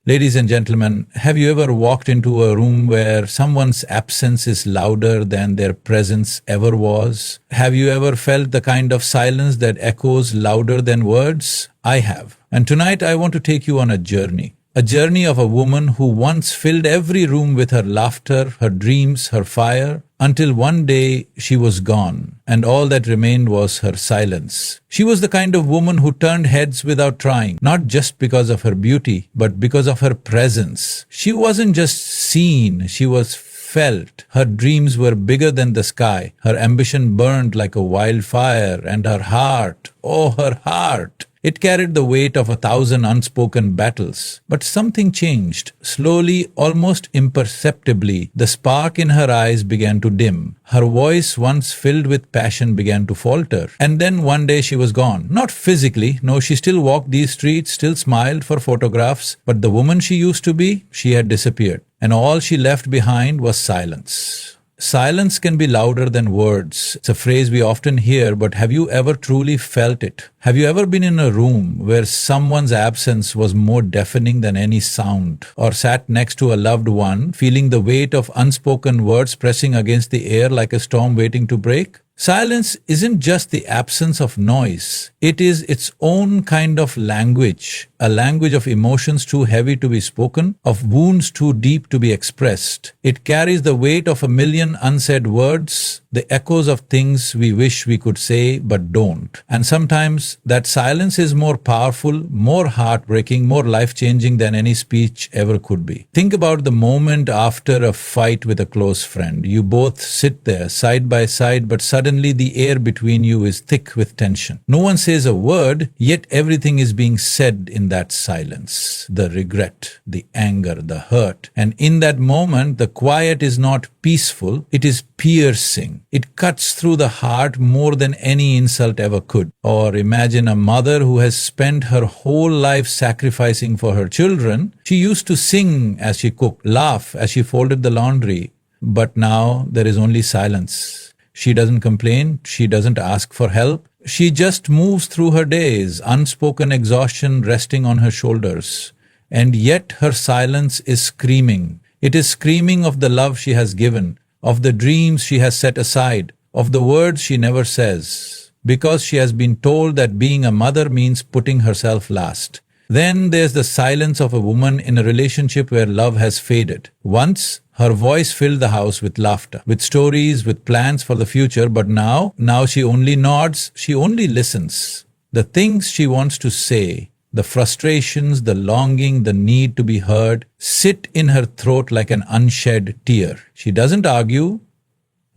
Ladies and gentlemen, have you ever walked into a room where someone's absence is louder than their presence ever was? Have you ever felt the kind of silence that echoes louder than words? I have. And tonight I want to take you on a journey. A journey of a woman who once filled every room with her laughter, her dreams, her fire, until one day she was gone, and all that remained was her silence. She was the kind of woman who turned heads without trying, not just because of her beauty, but because of her presence. She wasn't just seen, she was felt. Her dreams were bigger than the sky. Her ambition burned like a wildfire, and her heart, oh, her heart! It carried the weight of 1,000 unspoken battles. But something changed. Slowly, almost imperceptibly, the spark in her eyes began to dim. Her voice, once filled with passion, began to falter. And then one day she was gone. Not physically, no, she still walked these streets, still smiled for photographs, but the woman she used to be, she had disappeared. And all she left behind was silence. Silence can be louder than words. It's a phrase we often hear, but have you ever truly felt it? Have you ever been in a room where someone's absence was more deafening than any sound? Or sat next to a loved one, feeling the weight of unspoken words pressing against the air like a storm waiting to break? Silence isn't just the absence of noise. It is its own kind of language, a language of emotions too heavy to be spoken, of wounds too deep to be expressed. It carries the weight of 1,000,000 unsaid words, the echoes of things we wish we could say but don't. And sometimes that silence is more powerful, more heartbreaking, more life-changing than any speech ever could be. Think about the moment after a fight with a close friend. You both sit there side by side, but suddenly the air between you is thick with tension. No one says a word, yet everything is being said in that silence. The regret, the anger, the hurt. And in that moment, the quiet is not peaceful, it is piercing. It cuts through the heart more than any insult ever could. Or imagine a mother who has spent her whole life sacrificing for her children. She used to sing as she cooked, laugh as she folded the laundry. But now there is only silence. She doesn't complain, she doesn't ask for help. She just moves through her days, unspoken exhaustion resting on her shoulders. And yet her silence is screaming. It is screaming of the love she has given, of the dreams she has set aside, of the words she never says, because she has been told that being a mother means putting herself last. Then there's the silence of a woman in a relationship where love has faded. Once, her voice filled the house with laughter, with stories, with plans for the future, but now she only nods, she only listens. The things she wants to say, the frustrations, the longing, the need to be heard, sit in her throat like an unshed tear. She doesn't argue,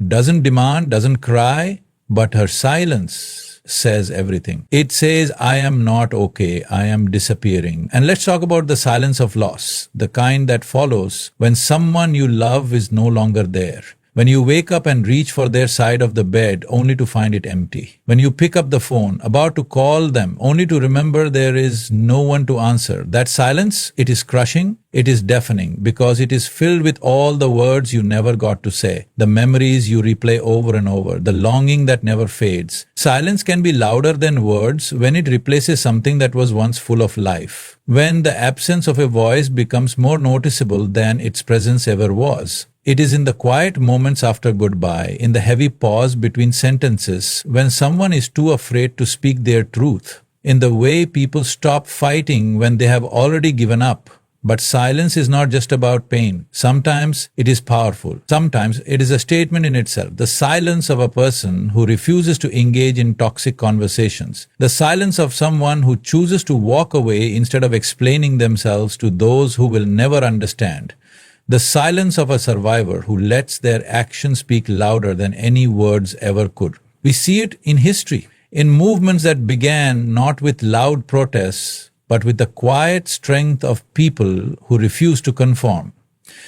doesn't demand, doesn't cry, but her silence says everything. It says, I am not okay, I am disappearing. And let's talk about the silence of loss, the kind that follows when someone you love is no longer there. When you wake up and reach for their side of the bed only to find it empty. When you pick up the phone, about to call them, only to remember there is no one to answer. That silence, it is crushing, it is deafening, because it is filled with all the words you never got to say, the memories you replay over and over, the longing that never fades. Silence can be louder than words when it replaces something that was once full of life. When the absence of a voice becomes more noticeable than its presence ever was. It is in the quiet moments after goodbye, in the heavy pause between sentences, when someone is too afraid to speak their truth, in the way people stop fighting when they have already given up. But silence is not just about pain. Sometimes it is powerful. Sometimes it is a statement in itself. The silence of a person who refuses to engage in toxic conversations. The silence of someone who chooses to walk away instead of explaining themselves to those who will never understand. The silence of a survivor who lets their actions speak louder than any words ever could. We see it in history, in movements that began not with loud protests, but with the quiet strength of people who refused to conform.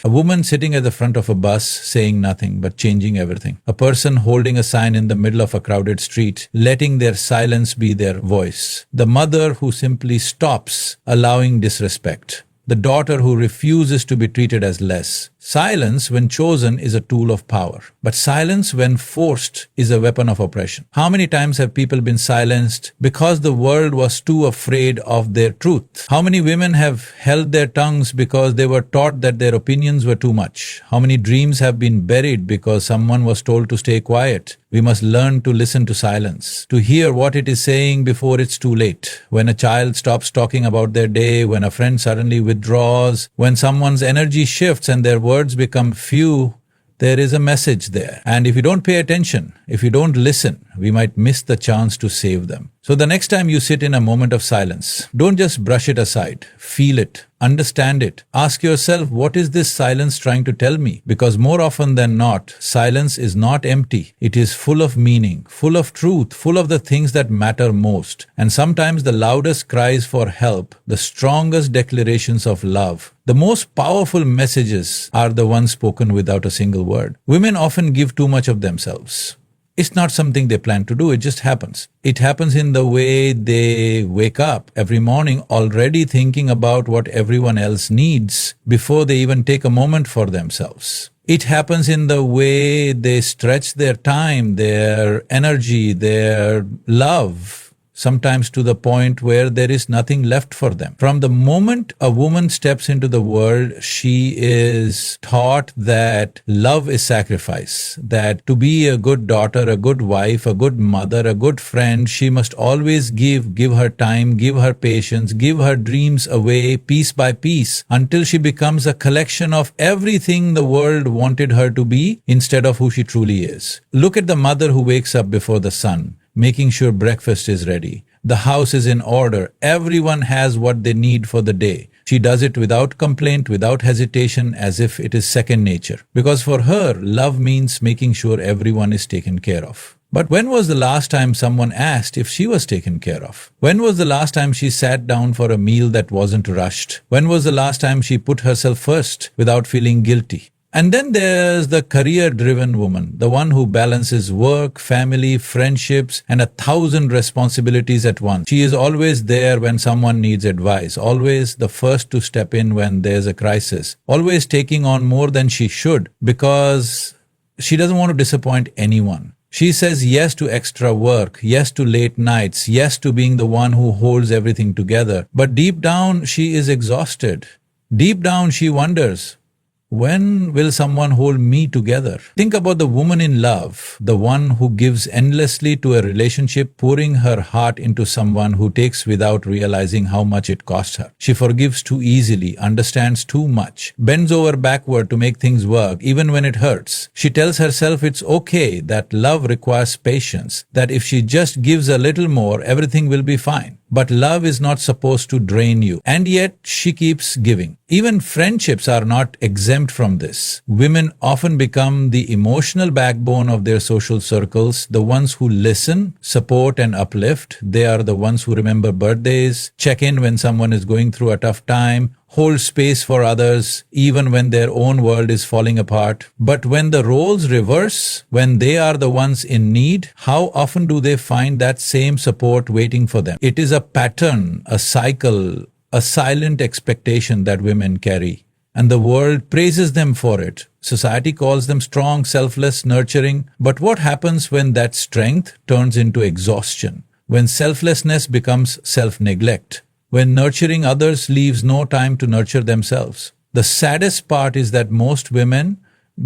A woman sitting at the front of a bus saying nothing but changing everything. A person holding a sign in the middle of a crowded street, letting their silence be their voice. The mother who simply stops allowing disrespect. The daughter who refuses to be treated as less. Silence, when chosen, is a tool of power. But silence, when forced, is a weapon of oppression. How many times have people been silenced because the world was too afraid of their truth? How many women have held their tongues because they were taught that their opinions were too much? How many dreams have been buried because someone was told to stay quiet? We must learn to listen to silence, to hear what it is saying before it's too late. When a child stops talking about their day, when a friend suddenly withdraws, when someone's energy shifts and their words become few, there is a message there. And if you don't pay attention, if you don't listen, we might miss the chance to save them. So the next time you sit in a moment of silence, don't just brush it aside. Feel it. Understand it. Ask yourself, what is this silence trying to tell me? Because more often than not, silence is not empty. It is full of meaning, full of truth, full of the things that matter most. And sometimes the loudest cries for help, the strongest declarations of love, the most powerful messages are the ones spoken without a single word. Women often give too much of themselves. It's not something they plan to do, it just happens. It happens in the way they wake up every morning already thinking about what everyone else needs before they even take a moment for themselves. It happens in the way they stretch their time, their energy, their love, sometimes to the point where there is nothing left for them. From the moment a woman steps into the world, she is taught that love is sacrifice, that to be a good daughter, a good wife, a good mother, a good friend, she must always give her time, give her patience, give her dreams away piece by piece until she becomes a collection of everything the world wanted her to be instead of who she truly is. Look at the mother who wakes up before the sun, making sure breakfast is ready. The house is in order. Everyone has what they need for the day. She does it without complaint, without hesitation, as if it is second nature. Because for her, love means making sure everyone is taken care of. But when was the last time someone asked if she was taken care of? When was the last time she sat down for a meal that wasn't rushed? When was the last time she put herself first without feeling guilty? And then there's the career-driven woman, the one who balances work, family, friendships, and 1,000 responsibilities at once. She is always there when someone needs advice, always the first to step in when there's a crisis, always taking on more than she should because she doesn't want to disappoint anyone. She says yes to extra work, yes to late nights, yes to being the one who holds everything together. But deep down, she is exhausted. Deep down, she wonders, when will someone hold me together? Think about the woman in love, the one who gives endlessly to a relationship, pouring her heart into someone who takes without realizing how much it costs her. She forgives too easily, understands too much, bends over backward to make things work, even when it hurts. She tells herself it's okay, that love requires patience, that if she just gives a little more, everything will be fine. But love is not supposed to drain you. And yet she keeps giving. Even friendships are not exempt from this. Women often become the emotional backbone of their social circles, the ones who listen, support, and uplift. They are the ones who remember birthdays, check in when someone is going through a tough time, hold space for others even when their own world is falling apart. But when the roles reverse, when they are the ones in need, how often do they find that same support waiting for them? It is a pattern, a cycle, a silent expectation that women carry. And the world praises them for it. Society calls them strong, selfless, nurturing. But what happens when that strength turns into exhaustion? When selflessness becomes self-neglect? When nurturing others leaves no time to nurture themselves? The saddest part is that most women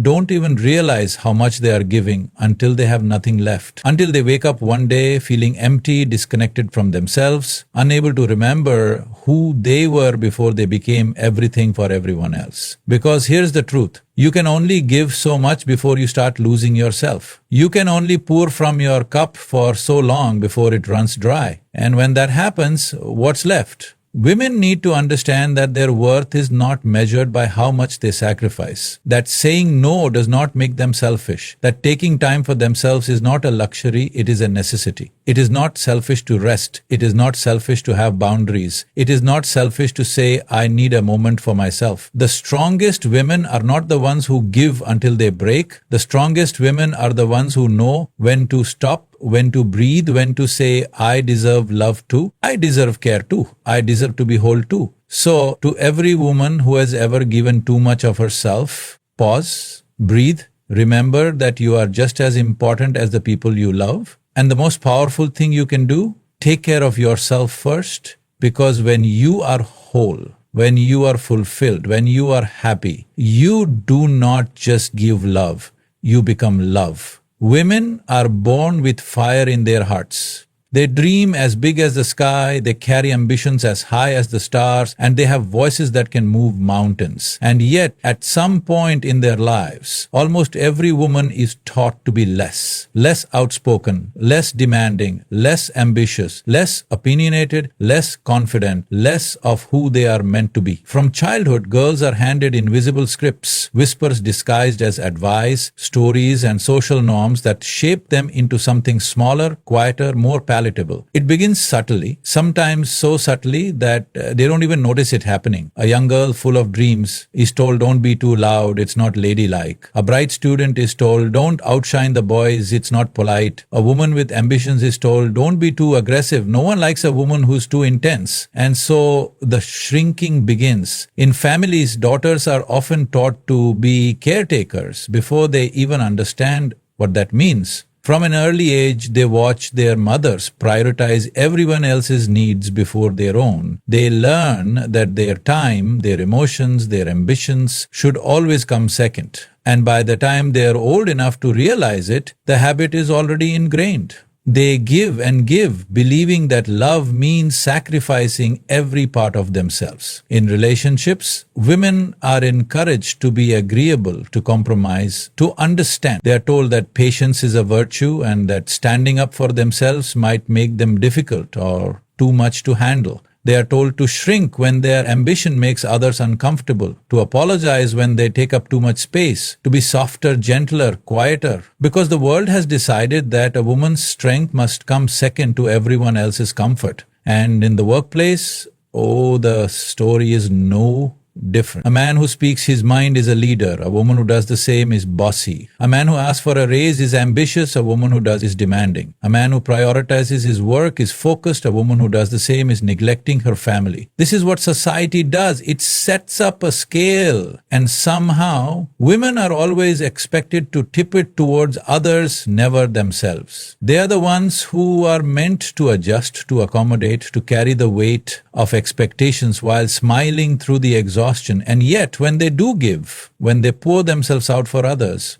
don't even realize how much they are giving until they have nothing left. Until they wake up one day feeling empty, disconnected from themselves, unable to remember who they were before they became everything for everyone else. Because here's the truth. You can only give so much before you start losing yourself. You can only pour from your cup for so long before it runs dry. And when that happens, what's left? Women need to understand that their worth is not measured by how much they sacrifice. That saying no does not make them selfish. That taking time for themselves is not a luxury, it is a necessity. It is not selfish to rest. It is not selfish to have boundaries. It is not selfish to say, I need a moment for myself. The strongest women are not the ones who give until they break. The strongest women are the ones who know when to stop, when to breathe, when to say, I deserve love too. I deserve care too. I deserve to be whole too. So, to every woman who has ever given too much of herself, Pause, breathe, remember that you are just as important as the people you love. And the most powerful thing you can do, take care of yourself first, because when you are whole, when you are fulfilled, when you are happy, you do not just give love, you become love. Women are born with fire in their hearts. They dream as big as the sky, they carry ambitions as high as the stars, and they have voices that can move mountains. And yet, at some point in their lives, almost every woman is taught to be less outspoken, less demanding, less ambitious, less opinionated, less confident, less of who they are meant to be. From childhood, girls are handed invisible scripts, whispers disguised as advice, stories, and social norms that shape them into something smaller, quieter, more palatable. It begins subtly, sometimes so subtly that they don't even notice it happening. A young girl full of dreams is told, don't be too loud, it's not ladylike. A bright student is told, don't outshine the boys, it's not polite. A woman with ambitions is told, don't be too aggressive. No one likes a woman who's too intense. And so the shrinking begins. In families, daughters are often taught to be caretakers before they even understand what that means. From an early age, they watch their mothers prioritize everyone else's needs before their own. They learn that their time, their emotions, their ambitions should always come second. And by the time they are old enough to realize it, the habit is already ingrained. They give and give, believing that love means sacrificing every part of themselves. In relationships, women are encouraged to be agreeable, to compromise, to understand. They are told that patience is a virtue and that standing up for themselves might make them difficult or too much to handle. They are told to shrink when their ambition makes others uncomfortable, to apologize when they take up too much space, to be softer, gentler, quieter, because the world has decided that a woman's strength must come second to everyone else's comfort. And in the workplace, oh, the story is no different. A man who speaks his mind is a leader. A woman who does the same is bossy. A man who asks for a raise is ambitious. A woman who does is demanding. A man who prioritizes his work is focused. A woman who does the same is neglecting her family. This is what society does. It sets up a scale, and somehow women are always expected to tip it towards others, never themselves. They are the ones who are meant to adjust, to accommodate, to carry the weight of expectations while smiling through the exhaustion. And yet, when they do give, when they pour themselves out for others,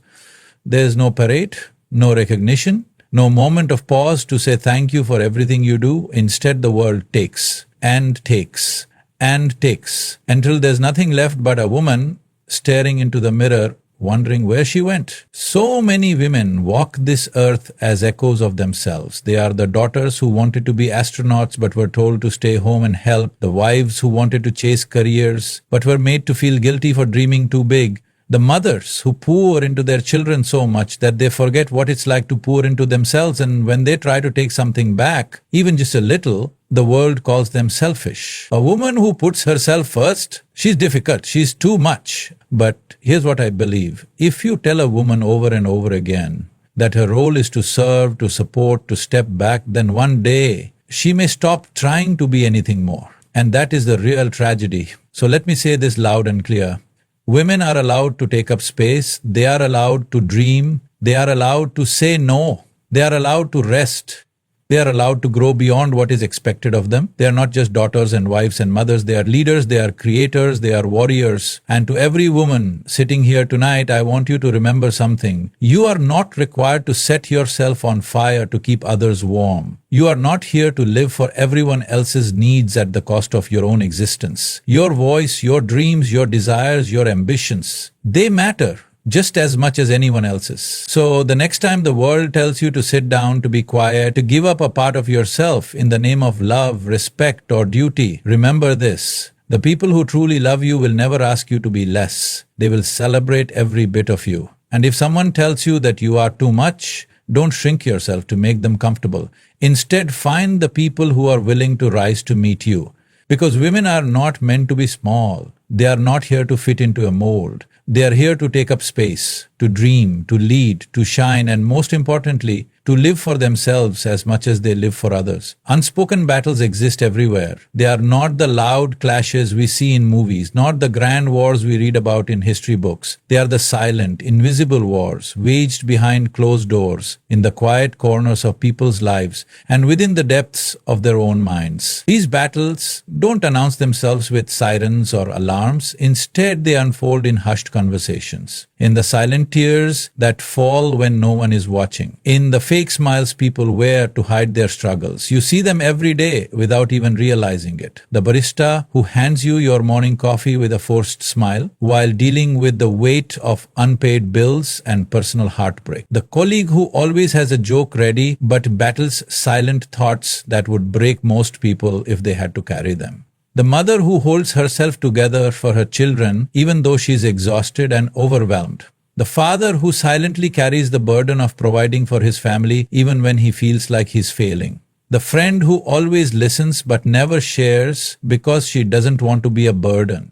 there is no parade, no recognition, no moment of pause to say thank you for everything you do. Instead, the world takes and takes and takes until there's nothing left but a woman staring into the mirror, wondering where she went. So many women walk this earth as echoes of themselves. They are the daughters who wanted to be astronauts but were told to stay home and help, the wives who wanted to chase careers but were made to feel guilty for dreaming too big, the mothers who pour into their children so much that they forget what it's like to pour into themselves, and when they try to take something back, even just a little, the world calls them selfish. A woman who puts herself first, she's difficult, she's too much. But here's what I believe. If you tell a woman over and over again that her role is to serve, to support, to step back, then one day she may stop trying to be anything more. And that is the real tragedy. So let me say this loud and clear. Women are allowed to take up space, they are allowed to dream, they are allowed to say no, they are allowed to rest. They are allowed to grow beyond what is expected of them. They are not just daughters and wives and mothers. They are leaders, they are creators, they are warriors. And to every woman sitting here tonight, I want you to remember something. You are not required to set yourself on fire to keep others warm. You are not here to live for everyone else's needs at the cost of your own existence. Your voice, your dreams, your desires, your ambitions, they matter just as much as anyone else's. So the next time the world tells you to sit down, to be quiet, to give up a part of yourself in the name of love, respect, or duty, remember this. The people who truly love you will never ask you to be less. They will celebrate every bit of you. And if someone tells you that you are too much, don't shrink yourself to make them comfortable. Instead, find the people who are willing to rise to meet you. Because women are not meant to be small. They are not here to fit into a mold. They are here to take up space, to dream, to lead, to shine, and most importantly, to to live for themselves as much as they live for others. Unspoken battles exist everywhere. They are not the loud clashes we see in movies, not the grand wars we read about in history books. They are the silent, invisible wars waged behind closed doors, in the quiet corners of people's lives, and within the depths of their own minds. These battles don't announce themselves with sirens or alarms. Instead, they unfold in hushed conversations, in the silent tears that fall when no one is watching, in the fake smiles people wear to hide their struggles. You see them every day without even realizing it. The barista who hands you your morning coffee with a forced smile while dealing with the weight of unpaid bills and personal heartbreak. The colleague who always has a joke ready but battles silent thoughts that would break most people if they had to carry them. The mother who holds herself together for her children even though she is exhausted and overwhelmed. The father who silently carries the burden of providing for his family even when he feels like he's failing. The friend who always listens but never shares because she doesn't want to be a burden.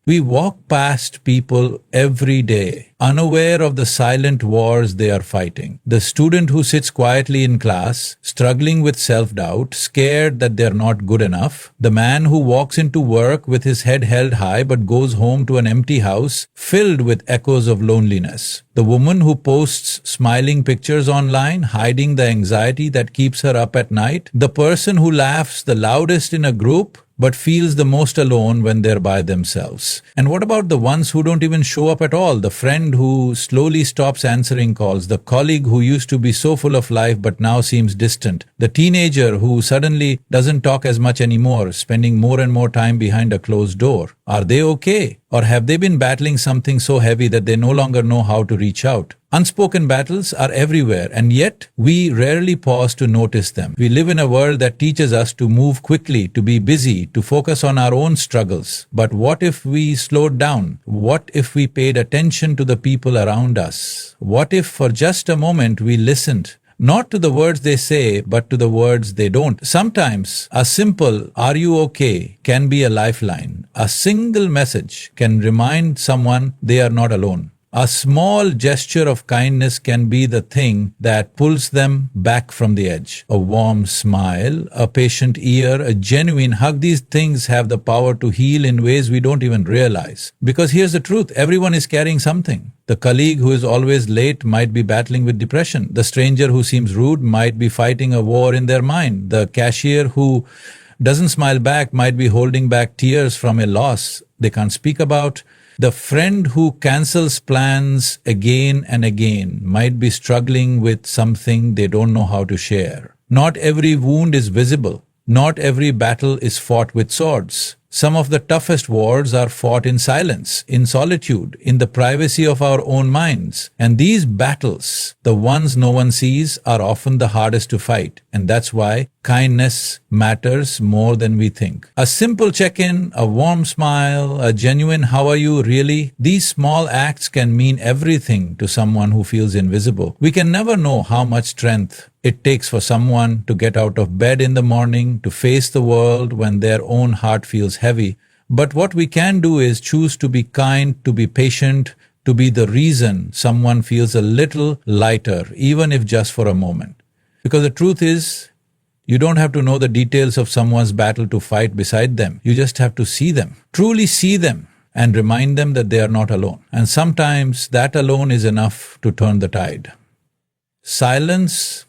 We walk past people every day, unaware of the silent wars they are fighting. The student who sits quietly in class, struggling with self-doubt, scared that they're not good enough. The man who walks into work with his head held high but goes home to an empty house filled with echoes of loneliness. The woman who posts smiling pictures online, hiding the anxiety that keeps her up at night. The person who laughs the loudest in a group but feels the most alone when they're by themselves. And what about the ones who don't even show up at all? The friend who slowly stops answering calls, the colleague who used to be so full of life but now seems distant, the teenager who suddenly doesn't talk as much anymore, spending more and more time behind a closed door. Are they okay? Or have they been battling something so heavy that they no longer know how to reach out? Unspoken battles are everywhere, and yet we rarely pause to notice them. We live in a world that teaches us to move quickly, to be busy, to focus on our own struggles. But what if we slowed down? What if we paid attention to the people around us? What if for just a moment we listened? Not to the words they say, but to the words they don't. Sometimes a simple, "Are you okay?" can be a lifeline. A single message can remind someone they are not alone. A small gesture of kindness can be the thing that pulls them back from the edge. A warm smile, a patient ear, a genuine hug, these things have the power to heal in ways we don't even realize. Because here's the truth, everyone is carrying something. The colleague who is always late might be battling with depression. The stranger who seems rude might be fighting a war in their mind. The cashier who doesn't smile back might be holding back tears from a loss they can't speak about. The friend who cancels plans again and again might be struggling with something they don't know how to share. Not every wound is visible. Not every battle is fought with swords. Some of the toughest wars are fought in silence, in solitude, in the privacy of our own minds. And these battles, the ones no one sees, are often the hardest to fight. And that's why kindness matters more than we think. A simple check-in, a warm smile, a genuine "how are you really?" These small acts can mean everything to someone who feels invisible. We can never know how much strength it takes for someone to get out of bed in the morning, to face the world when their own heart feels heavy. But what we can do is choose to be kind, to be patient, to be the reason someone feels a little lighter, even if just for a moment. Because the truth is, you don't have to know the details of someone's battle to fight beside them. You just have to see them, truly see them, and remind them that they are not alone. And sometimes that alone is enough to turn the tide. Silence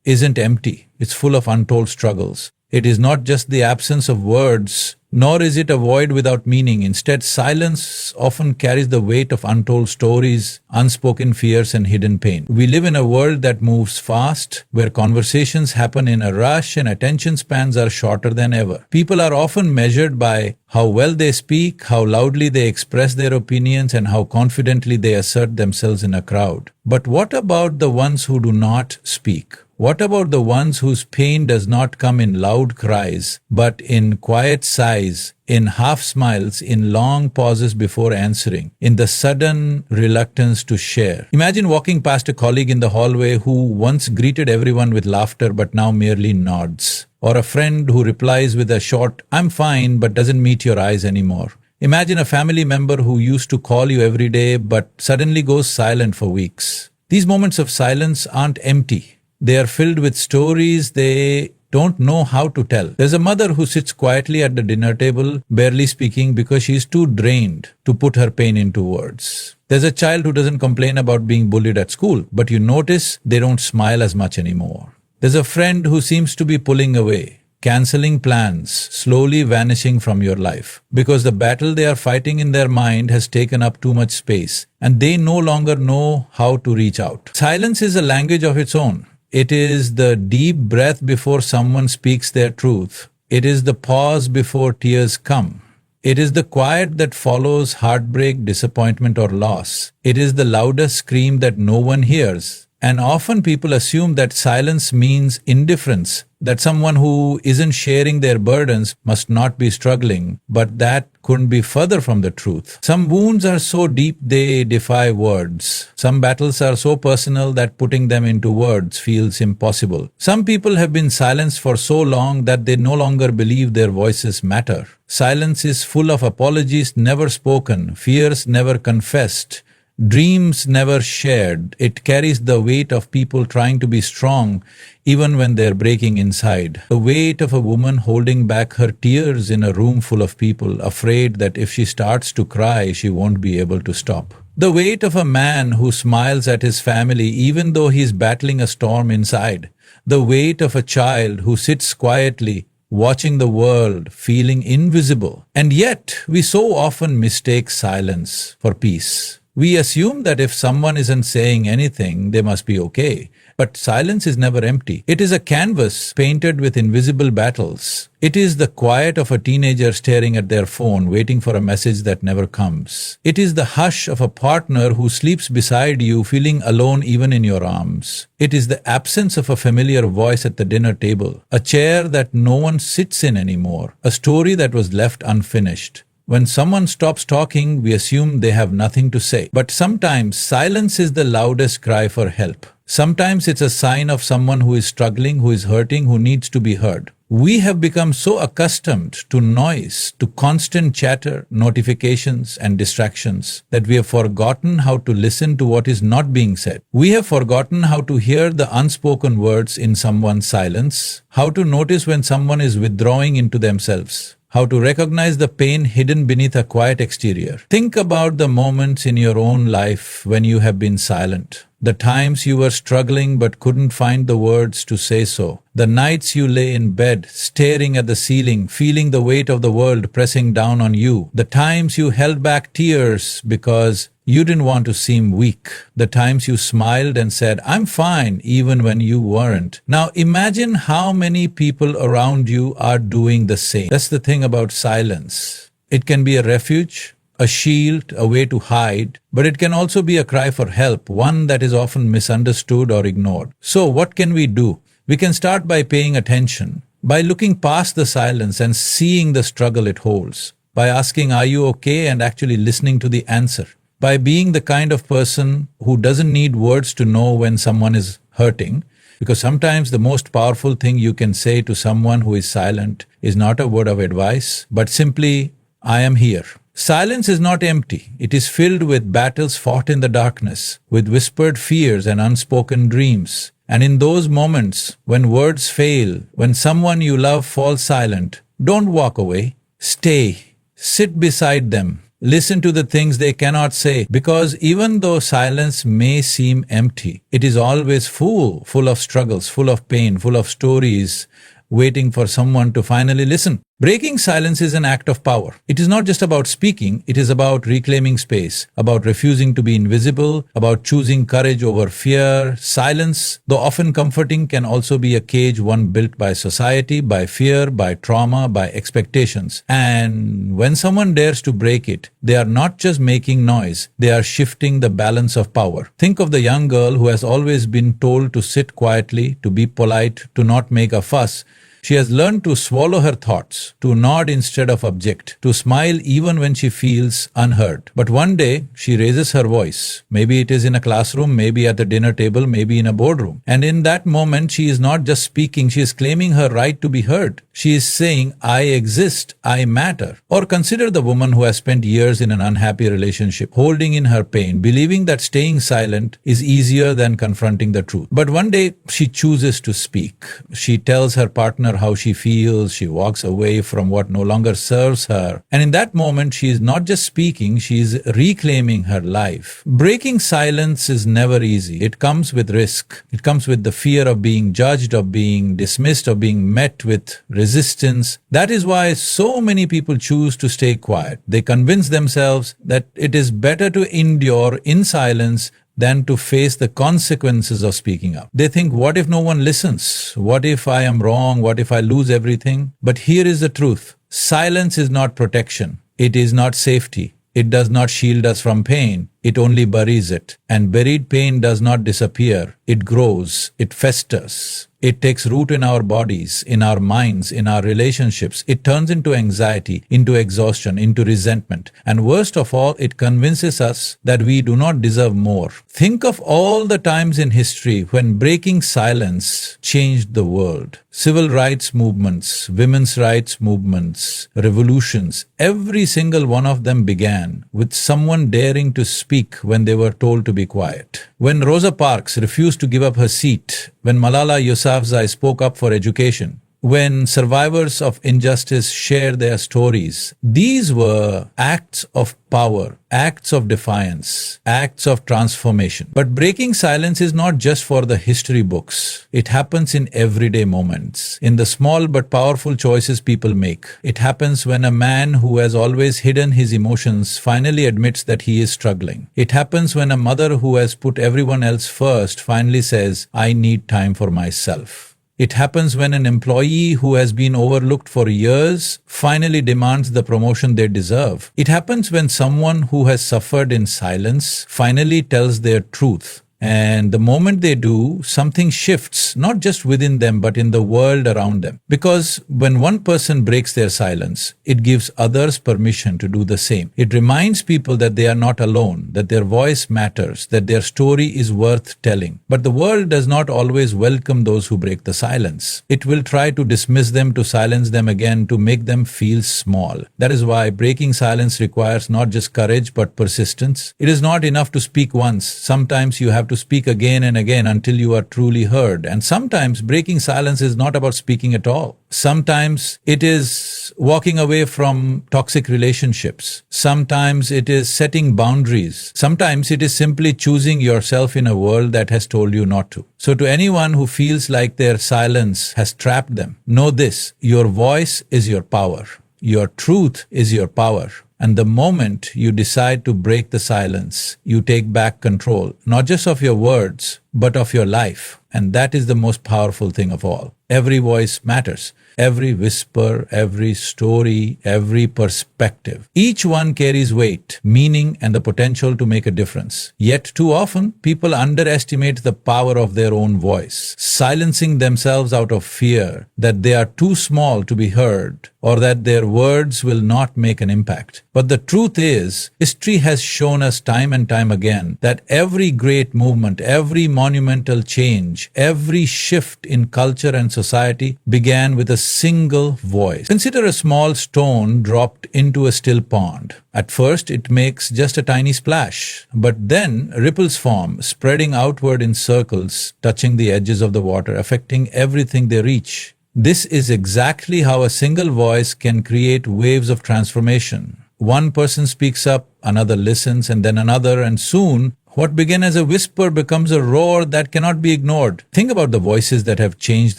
isn't empty. It's full of untold struggles. It is not just the absence of words, nor is it a void without meaning. Instead, silence often carries the weight of untold stories, unspoken fears, and hidden pain. We live in a world that moves fast, where conversations happen in a rush and attention spans are shorter than ever. People are often measured by how well they speak, how loudly they express their opinions, and how confidently they assert themselves in a crowd. But what about the ones who do not speak? What about the ones whose pain does not come in loud cries, but in quiet sighs, in half smiles, in long pauses before answering, in the sudden reluctance to share? Imagine walking past a colleague in the hallway who once greeted everyone with laughter but now merely nods. Or a friend who replies with a short, "I'm fine," but doesn't meet your eyes anymore. Imagine a family member who used to call you every day but suddenly goes silent for weeks. These moments of silence aren't empty. They are filled with stories they don't know how to tell. There's a mother who sits quietly at the dinner table, barely speaking because she is too drained to put her pain into words. There's a child who doesn't complain about being bullied at school, but you notice they don't smile as much anymore. There's a friend who seems to be pulling away, canceling plans, slowly vanishing from your life, because the battle they are fighting in their mind has taken up too much space, and they no longer know how to reach out. Silence is a language of its own. It is the deep breath before someone speaks their truth. It is the pause before tears come. It is the quiet that follows heartbreak, disappointment, or loss. It is the loudest scream that no one hears. And often people assume that silence means indifference, that someone who isn't sharing their burdens must not be struggling, but that couldn't be further from the truth. Some wounds are so deep they defy words. Some battles are so personal that putting them into words feels impossible. Some people have been silenced for so long that they no longer believe their voices matter. Silence is full of apologies never spoken, fears never confessed, dreams never shared. It carries the weight of people trying to be strong even when they're breaking inside. The weight of a woman holding back her tears in a room full of people, afraid that if she starts to cry, she won't be able to stop. The weight of a man who smiles at his family even though he's battling a storm inside. The weight of a child who sits quietly watching the world, feeling invisible. And yet, we so often mistake silence for peace. We assume that if someone isn't saying anything, they must be okay. But silence is never empty. It is a canvas painted with invisible battles. It is the quiet of a teenager staring at their phone, waiting for a message that never comes. It is the hush of a partner who sleeps beside you, feeling alone even in your arms. It is the absence of a familiar voice at the dinner table, a chair that no one sits in anymore, a story that was left unfinished. When someone stops talking, we assume they have nothing to say. But sometimes silence is the loudest cry for help. Sometimes it's a sign of someone who is struggling, who is hurting, who needs to be heard. We have become so accustomed to noise, to constant chatter, notifications, and distractions that we have forgotten how to listen to what is not being said. We have forgotten how to hear the unspoken words in someone's silence, how to notice when someone is withdrawing into themselves, how to recognize the pain hidden beneath a quiet exterior. Think about the moments in your own life when you have been silent. The times you were struggling but couldn't find the words to say so. The nights you lay in bed, staring at the ceiling, feeling the weight of the world pressing down on you. The times you held back tears because you didn't want to seem weak. The times you smiled and said, "I'm fine," even when you weren't. Now imagine how many people around you are doing the same. That's the thing about silence. It can be a refuge, a shield, a way to hide, but it can also be a cry for help, one that is often misunderstood or ignored. So what can we do? We can start by paying attention, by looking past the silence and seeing the struggle it holds, by asking, "Are you okay?" and actually listening to the answer, by being the kind of person who doesn't need words to know when someone is hurting, because sometimes the most powerful thing you can say to someone who is silent is not a word of advice, but simply, "I am here." Silence is not empty. It is filled with battles fought in the darkness, with whispered fears and unspoken dreams. And in those moments, when words fail, when someone you love falls silent, don't walk away. Stay. Sit beside them. Listen to the things they cannot say, because even though silence may seem empty, it is always full of struggles, full of pain, full of stories, waiting for someone to finally listen. Breaking silence is an act of power. It is not just about speaking, it is about reclaiming space, about refusing to be invisible, about choosing courage over fear. Silence, though often comforting, can also be a cage one built by society, by fear, by trauma, by expectations. And when someone dares to break it, they are not just making noise, they are shifting the balance of power. Think of the young girl who has always been told to sit quietly, to be polite, to not make a fuss. She has learned to swallow her thoughts, to nod instead of object, to smile even when she feels unheard. But one day, she raises her voice. Maybe it is in a classroom, maybe at the dinner table, maybe in a boardroom. And in that moment, she is not just speaking, she is claiming her right to be heard. She is saying, I exist, I matter. Or consider the woman who has spent years in an unhappy relationship, holding in her pain, believing that staying silent is easier than confronting the truth. But one day, she chooses to speak. She tells her partner how she feels, she walks away from what no longer serves her. And in that moment, she is not just speaking, she is reclaiming her life. Breaking silence is never easy. It comes with risk. It comes with the fear of being judged, of being dismissed, of being met with resistance. That is why so many people choose to stay quiet. They convince themselves that it is better to endure in silence than to face the consequences of speaking up. They think, what if no one listens? What if I am wrong? What if I lose everything? But here is the truth. Silence is not protection. It is not safety. It does not shield us from pain. It only buries it. And buried pain does not disappear. It grows. It festers. It takes root in our bodies, in our minds, in our relationships. It turns into anxiety, into exhaustion, into resentment. And worst of all, it convinces us that we do not deserve more. Think of all the times in history when breaking silence changed the world. Civil rights movements, women's rights movements, revolutions, every single one of them began with someone daring to speak when they were told to be quiet. When Rosa Parks refused to give up her seat, when Malala Yousafzai spoke up for education, when survivors of injustice shared their stories, these were acts of power, acts of defiance, acts of transformation. But breaking silence is not just for the history books. It happens in everyday moments, in the small but powerful choices people make. It happens when a man who has always hidden his emotions finally admits that he is struggling. It happens when a mother who has put everyone else first finally says, I need time for myself. It happens when an employee who has been overlooked for years finally demands the promotion they deserve. It happens when someone who has suffered in silence finally tells their truth. And the moment they do, something shifts, not just within them, but in the world around them. Because when one person breaks their silence, it gives others permission to do the same. It reminds people that they are not alone, that their voice matters, that their story is worth telling. But the world does not always welcome those who break the silence. It will try to dismiss them, to silence them again, to make them feel small. That is why breaking silence requires not just courage, but persistence. It is not enough to speak once. Sometimes you have to speak again and again until you are truly heard. And sometimes breaking silence is not about speaking at all. Sometimes it is walking away from toxic relationships. Sometimes it is setting boundaries. Sometimes it is simply choosing yourself in a world that has told you not to. So to anyone who feels like their silence has trapped them, know this: your voice is your power. Your truth is your power. And the moment you decide to break the silence, you take back control, not just of your words, but of your life. And that is the most powerful thing of all. Every voice matters. Every whisper, every story, every perspective. Each one carries weight, meaning, and the potential to make a difference. Yet too often, people underestimate the power of their own voice, silencing themselves out of fear that they are too small to be heard or that their words will not make an impact. But the truth is, history has shown us time and time again that every great movement, every monumental change, every shift in culture and society began with a single voice. Consider a small stone dropped into a still pond. At first, it makes just a tiny splash, but then ripples form, spreading outward in circles, touching the edges of the water, affecting everything they reach. This is exactly how a single voice can create waves of transformation. One person speaks up, another listens, and then another, and soon, what began as a whisper becomes a roar that cannot be ignored. Think about the voices that have changed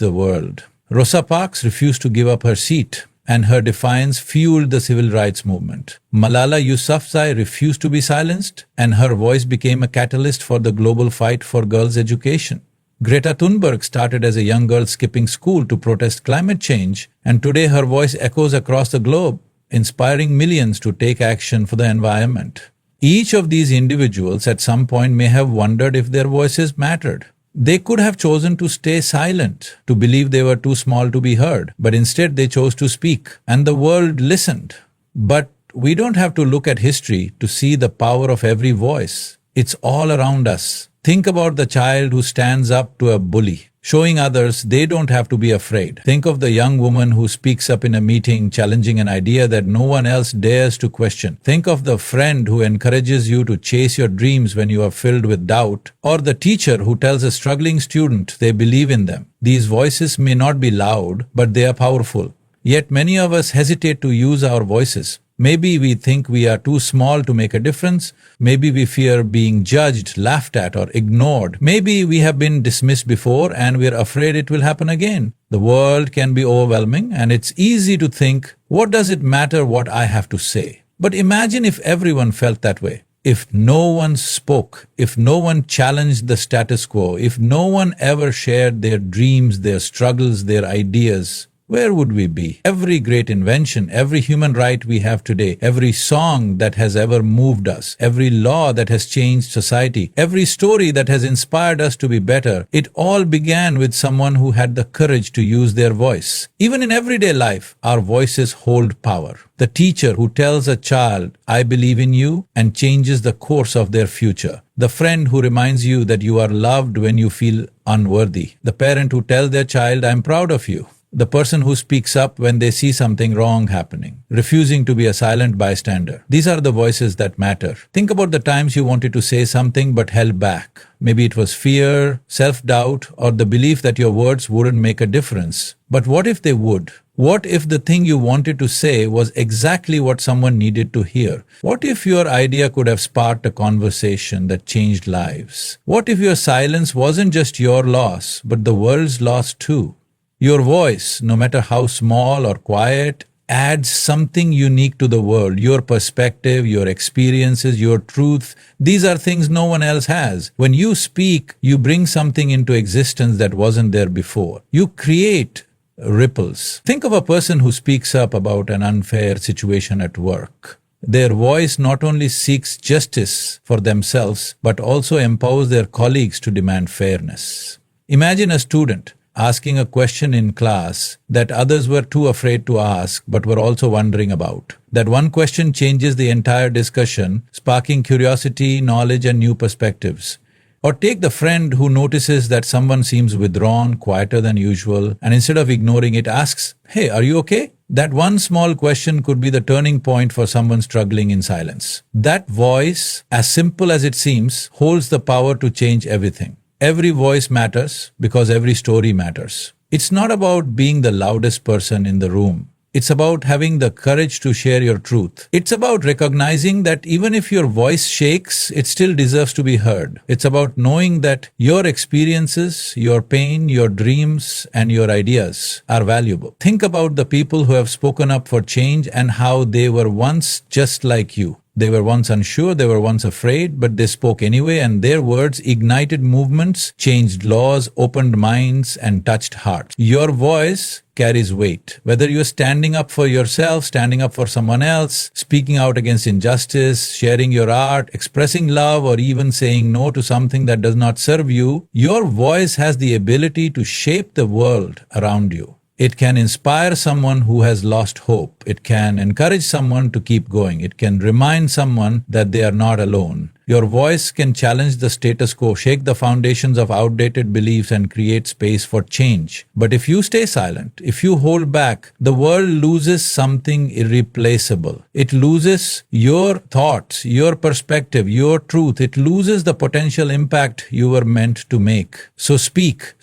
the world. Rosa Parks refused to give up her seat, and her defiance fueled the civil rights movement. Malala Yousafzai refused to be silenced, and her voice became a catalyst for the global fight for girls' education. Greta Thunberg started as a young girl skipping school to protest climate change, and today her voice echoes across the globe, inspiring millions to take action for the environment. Each of these individuals at some point may have wondered if their voices mattered. They could have chosen to stay silent, to believe they were too small to be heard, but instead they chose to speak, and the world listened. But we don't have to look at history to see the power of every voice. It's all around us. Think about the child who stands up to a bully, showing others they don't have to be afraid. Think of the young woman who speaks up in a meeting, challenging an idea that no one else dares to question. Think of the friend who encourages you to chase your dreams when you are filled with doubt, or the teacher who tells a struggling student they believe in them. These voices may not be loud, but they are powerful. Yet many of us hesitate to use our voices. Maybe we think we are too small to make a difference. Maybe we fear being judged, laughed at, or ignored. Maybe we have been dismissed before and we're afraid it will happen again. The world can be overwhelming, and it's easy to think, what does it matter what I have to say? But imagine if everyone felt that way. If no one spoke, if no one challenged the status quo, if no one ever shared their dreams, their struggles, their ideas, where would we be? Every great invention, every human right we have today, every song that has ever moved us, every law that has changed society, every story that has inspired us to be better, it all began with someone who had the courage to use their voice. Even in everyday life, our voices hold power. The teacher who tells a child, I believe in you, and changes the course of their future. The friend who reminds you that you are loved when you feel unworthy. The parent who tells their child, I'm proud of you. The person who speaks up when they see something wrong happening, refusing to be a silent bystander. These are the voices that matter. Think about the times you wanted to say something but held back. Maybe it was fear, self-doubt, or the belief that your words wouldn't make a difference. But what if they would? What if the thing you wanted to say was exactly what someone needed to hear? What if your idea could have sparked a conversation that changed lives? What if your silence wasn't just your loss, but the world's loss too? Your voice, no matter how small or quiet, adds something unique to the world. Your perspective, your experiences, your truth, these are things no one else has. When you speak, you bring something into existence that wasn't there before. You create ripples. Think of a person who speaks up about an unfair situation at work. Their voice not only seeks justice for themselves, but also empowers their colleagues to demand fairness. Imagine a student asking a question in class that others were too afraid to ask but were also wondering about. That one question changes the entire discussion, sparking curiosity, knowledge, and new perspectives. Or take the friend who notices that someone seems withdrawn, quieter than usual, and instead of ignoring it asks, hey, are you okay? That one small question could be the turning point for someone struggling in silence. That voice, as simple as it seems, holds the power to change everything. Every voice matters because every story matters. It's not about being the loudest person in the room. It's about having the courage to share your truth. It's about recognizing that even if your voice shakes, it still deserves to be heard. It's about knowing that your experiences, your pain, your dreams, and your ideas are valuable. Think about the people who have spoken up for change and how they were once just like you. They were once unsure, they were once afraid, but they spoke anyway, and their words ignited movements, changed laws, opened minds, and touched hearts. Your voice carries weight. Whether you're standing up for yourself, standing up for someone else, speaking out against injustice, sharing your art, expressing love, or even saying no to something that does not serve you, your voice has the ability to shape the world around you. It can inspire someone who has lost hope. It can encourage someone to keep going. It can remind someone that they are not alone. Your voice can challenge the status quo, shake the foundations of outdated beliefs, and create space for change. But if you stay silent, if you hold back, the world loses something irreplaceable. It loses your thoughts, your perspective, your truth. It loses the potential impact you were meant to make. So speak,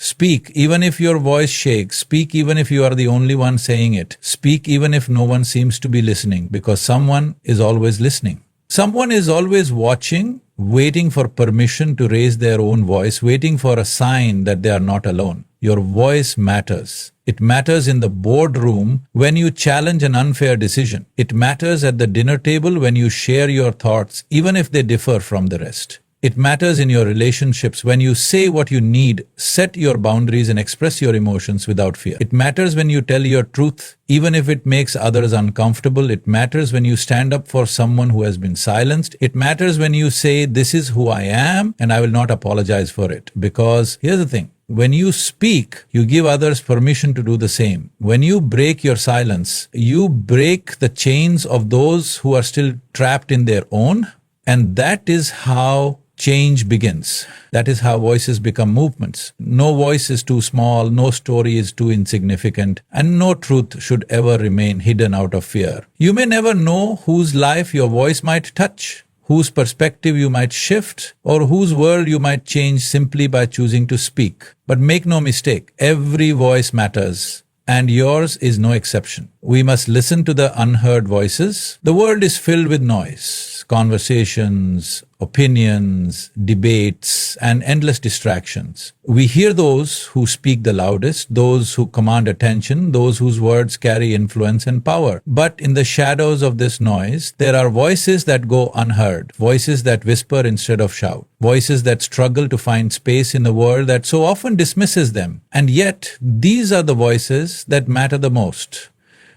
even if your voice shakes. Speak even if you are the only one saying it. Speak even if no one seems to be listening, because someone is always listening. Someone is always watching, waiting for permission to raise their own voice, waiting for a sign that they are not alone. Your voice matters. It matters in the boardroom when you challenge an unfair decision. It matters at the dinner table when you share your thoughts, even if they differ from the rest. It matters in your relationships when you say what you need, set your boundaries, and express your emotions without fear. It matters when you tell your truth, even if it makes others uncomfortable. It matters when you stand up for someone who has been silenced. It matters when you say, "This is who I am, and I will not apologize for it." Because here's the thing. When you speak, you give others permission to do the same. When you break your silence, you break the chains of those who are still trapped in their own. And that is how change begins. That is how voices become movements. No voice is too small, no story is too insignificant, and no truth should ever remain hidden out of fear. You may never know whose life your voice might touch, whose perspective you might shift, or whose world you might change simply by choosing to speak. But make no mistake, every voice matters, and yours is no exception. We must listen to the unheard voices. The world is filled with noise, conversations, opinions, debates, and endless distractions. We hear those who speak the loudest, those who command attention, those whose words carry influence and power. But in the shadows of this noise, there are voices that go unheard, voices that whisper instead of shout, voices that struggle to find space in the world that so often dismisses them. And yet, these are the voices that matter the most.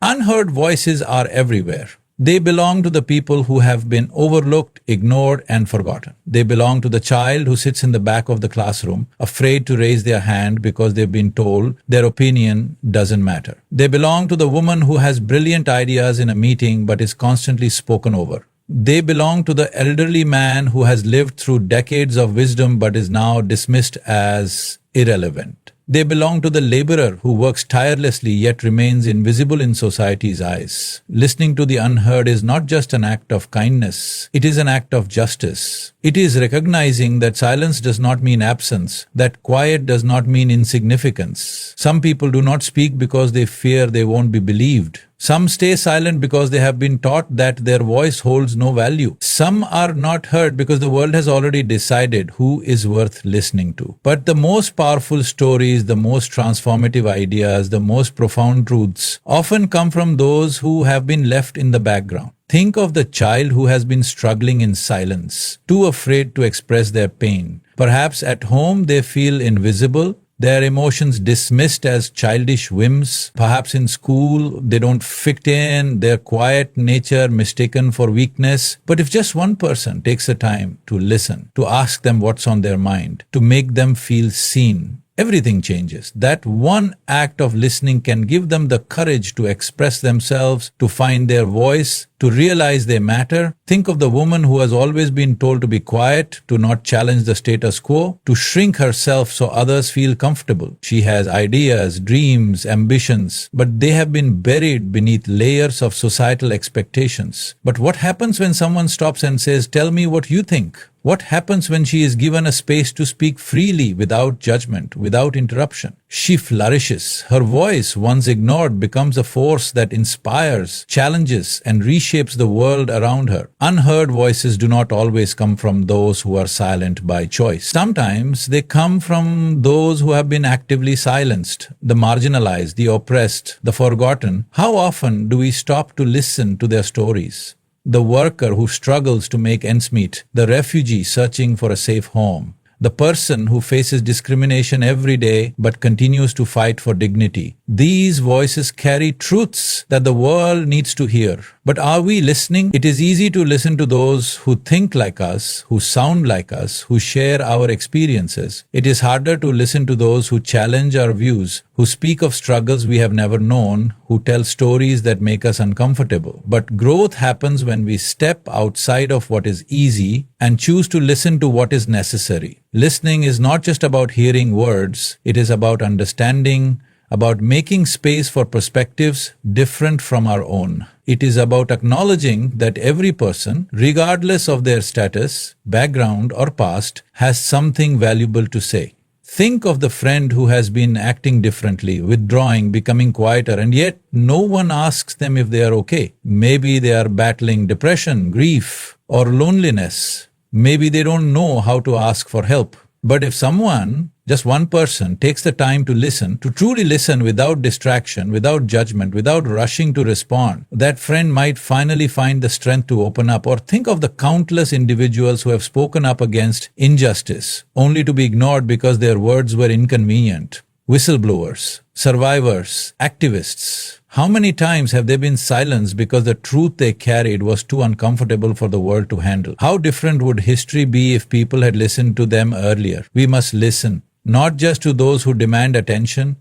Unheard voices are everywhere. They belong to the people who have been overlooked, ignored, and forgotten. They belong to the child who sits in the back of the classroom, afraid to raise their hand because they've been told their opinion doesn't matter. They belong to the woman who has brilliant ideas in a meeting but is constantly spoken over. They belong to the elderly man who has lived through decades of wisdom but is now dismissed as irrelevant. They belong to the laborer who works tirelessly yet remains invisible in society's eyes. Listening to the unheard is not just an act of kindness, it is an act of justice. It is recognizing that silence does not mean absence, that quiet does not mean insignificance. Some people do not speak because they fear they won't be believed. Some stay silent because they have been taught that their voice holds no value. Some are not heard because the world has already decided who is worth listening to. But the most powerful stories, the most transformative ideas, the most profound truths often come from those who have been left in the background. Think of the child who has been struggling in silence, too afraid to express their pain. Perhaps at home they feel invisible, their emotions dismissed as childish whims. Perhaps in school they don't fit in, their quiet nature mistaken for weakness. But if just one person takes the time to listen, to ask them what's on their mind, to make them feel seen, everything changes. That one act of listening can give them the courage to express themselves, to find their voice, to realize they matter. Think of the woman who has always been told to be quiet, to not challenge the status quo, to shrink herself so others feel comfortable. She has ideas, dreams, ambitions, but they have been buried beneath layers of societal expectations. But what happens when someone stops and says, "Tell me what you think"? What happens when she is given a space to speak freely, without judgment, without interruption? She flourishes. Her voice, once ignored, becomes a force that inspires, challenges, and reshapes the world around her. Unheard voices do not always come from those who are silent by choice. Sometimes they come from those who have been actively silenced, the marginalized, the oppressed, the forgotten. How often do we stop to listen to their stories? The worker who struggles to make ends meet, the refugee searching for a safe home, the person who faces discrimination every day but continues to fight for dignity. These voices carry truths that the world needs to hear. But are we listening? It is easy to listen to those who think like us, who sound like us, who share our experiences. It is harder to listen to those who challenge our views, who speak of struggles we have never known, who tell stories that make us uncomfortable. But growth happens when we step outside of what is easy and choose to listen to what is necessary. Listening is not just about hearing words, it is about understanding, about making space for perspectives different from our own. It is about acknowledging that every person, regardless of their status, background, or past, has something valuable to say. Think of the friend who has been acting differently, withdrawing, becoming quieter, and yet no one asks them if they are okay. Maybe they are battling depression, grief, or loneliness. Maybe they don't know how to ask for help. But if someone just one person takes the time to listen, to truly listen without distraction, without judgment, without rushing to respond, that friend might finally find the strength to open up. Or think of the countless individuals who have spoken up against injustice, only to be ignored because their words were inconvenient. Whistleblowers, survivors, activists. How many times have they been silenced because the truth they carried was too uncomfortable for the world to handle? How different would history be if people had listened to them earlier? We must listen, not just to those who demand attention,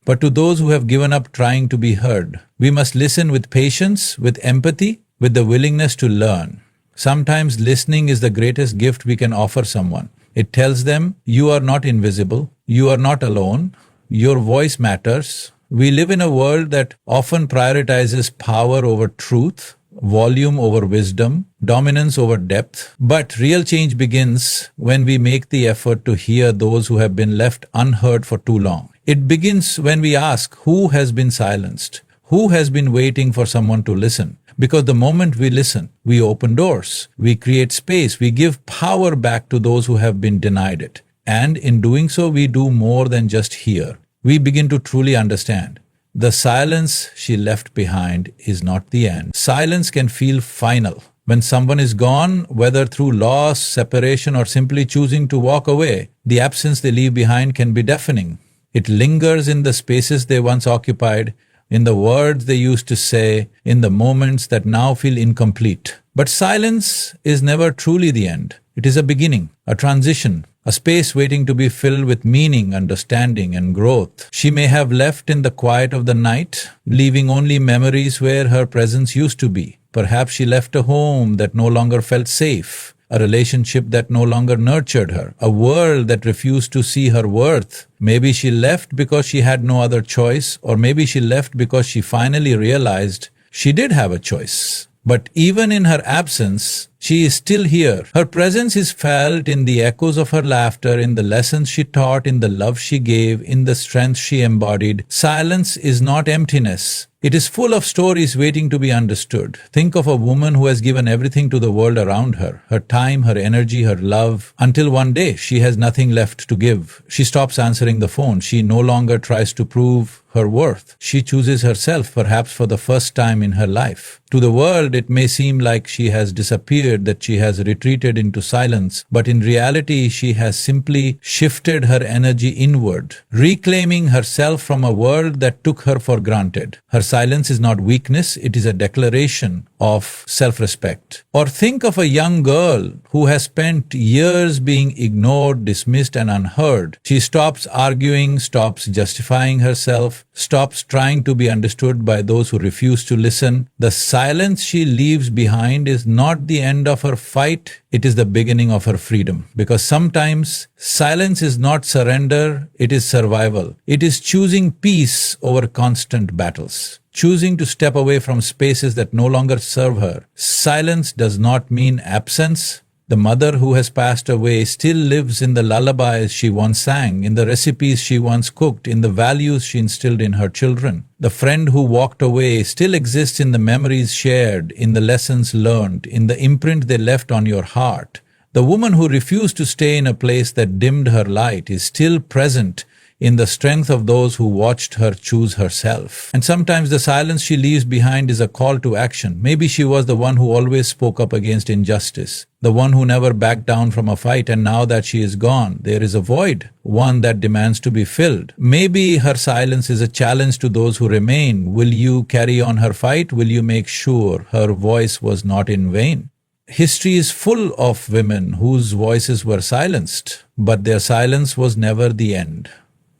but to those who have given up trying to be heard. We must listen with patience, with empathy, with the willingness to learn. Sometimes listening is the greatest gift we can offer someone. It tells them, you are not invisible, you are not alone, your voice matters. We live in a world that often prioritizes power over truth, volume over wisdom, dominance over depth. But real change begins when we make the effort to hear those who have been left unheard for too long. It begins when we ask, who has been silenced? Who has been waiting for someone to listen? Because the moment we listen, we open doors, we create space, we give power back to those who have been denied it. And in doing so, we do more than just hear. We begin to truly understand. The silence she left behind is not the end. Silence can feel final. When someone is gone, whether through loss, separation, or simply choosing to walk away, the absence they leave behind can be deafening. It lingers in the spaces they once occupied, in the words they used to say, in the moments that now feel incomplete. But silence is never truly the end. It is a beginning, a transition, a space waiting to be filled with meaning, understanding, and growth. She may have left in the quiet of the night, leaving only memories where her presence used to be. Perhaps she left a home that no longer felt safe, a relationship that no longer nurtured her, a world that refused to see her worth. Maybe she left because she had no other choice, or maybe she left because she finally realized she did have a choice. But even in her absence, she is still here. Her presence is felt in the echoes of her laughter, in the lessons she taught, in the love she gave, in the strength she embodied. Silence is not emptiness. It is full of stories waiting to be understood. Think of a woman who has given everything to the world around her time, her energy, her love, until one day she has nothing left to give. She stops answering the phone. She no longer tries to prove her worth. She chooses herself, perhaps for the first time in her life. To the world, it may seem like she has disappeared, that she has retreated into silence, but in reality, she has simply shifted her energy inward, reclaiming herself from a world that took her for granted. Her silence is not weakness, it is a declaration of self-respect. Or think of a young girl who has spent years being ignored, dismissed, and unheard. She stops arguing, stops justifying herself, stops trying to be understood by those who refuse to listen. The silence she leaves behind is not the end of her fight, it is the beginning of her freedom. Because sometimes silence is not surrender, it is survival. It is choosing peace over constant battles, choosing to step away from spaces that no longer serve her. Silence does not mean absence. The mother who has passed away still lives in the lullabies she once sang, in the recipes she once cooked, in the values she instilled in her children. The friend who walked away still exists in the memories shared, in the lessons learned, in the imprint they left on your heart. The woman who refused to stay in a place that dimmed her light is still present in the strength of those who watched her choose herself. And sometimes the silence she leaves behind is a call to action. Maybe she was the one who always spoke up against injustice, the one who never backed down from a fight, and now that she is gone, there is a void, one that demands to be filled. Maybe her silence is a challenge to those who remain. Will you carry on her fight? Will you make sure her voice was not in vain? History is full of women whose voices were silenced, but their silence was never the end.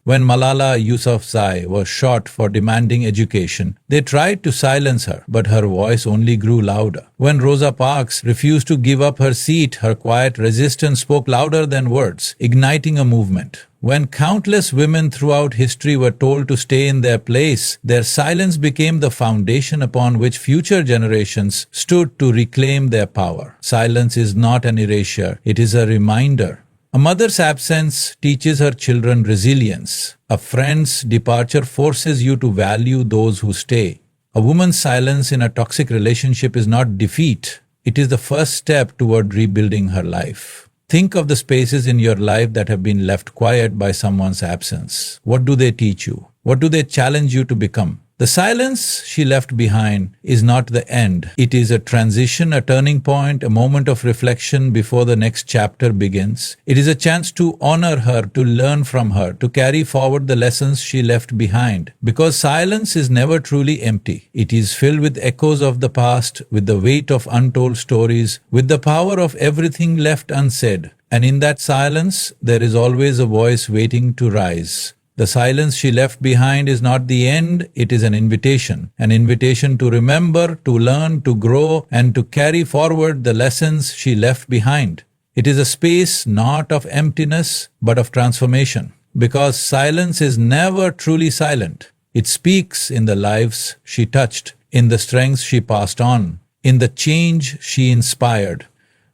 When Malala Yousafzai was shot for demanding education, they tried to silence her, but her voice only grew louder. When Rosa Parks refused to give up her seat, her quiet resistance spoke louder than words, igniting a movement. When countless women throughout history were told to stay in their place, their silence became the foundation upon which future generations stood to reclaim their power. Silence is not an erasure, it is a reminder. A mother's absence teaches her children resilience. A friend's departure forces you to value those who stay. A woman's silence in a toxic relationship is not defeat. It is the first step toward rebuilding her life. Think of the spaces in your life that have been left quiet by someone's absence. What do they teach you? What do they challenge you to become? The silence she left behind is not the end. It is a transition, a turning point, a moment of reflection before the next chapter begins. It is a chance to honor her, to learn from her, to carry forward the lessons she left behind. Because silence is never truly empty. It is filled with echoes of the past, with the weight of untold stories, with the power of everything left unsaid. And in that silence, there is always a voice waiting to rise. The silence she left behind is not the end, it is an invitation to remember, to learn, to grow, and to carry forward the lessons she left behind. It is a space not of emptiness, but of transformation. Because silence is never truly silent. It speaks in the lives she touched, in the strengths she passed on, in the change she inspired.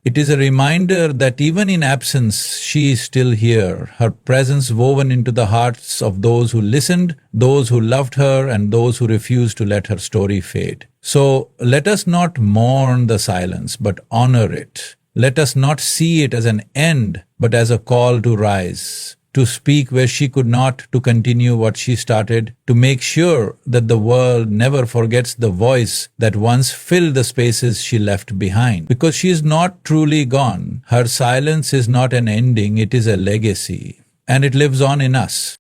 It is a reminder that even in absence, she is still here, her presence woven into the hearts of those who listened, those who loved her, and those who refused to let her story fade. So let us not mourn the silence, but honor it. Let us not see it as an end, but as a call to rise, to speak where she could not, to continue what she started, to make sure that the world never forgets the voice that once filled the spaces she left behind. Because she is not truly gone. Her silence is not an ending, it is a legacy. And it lives on in us.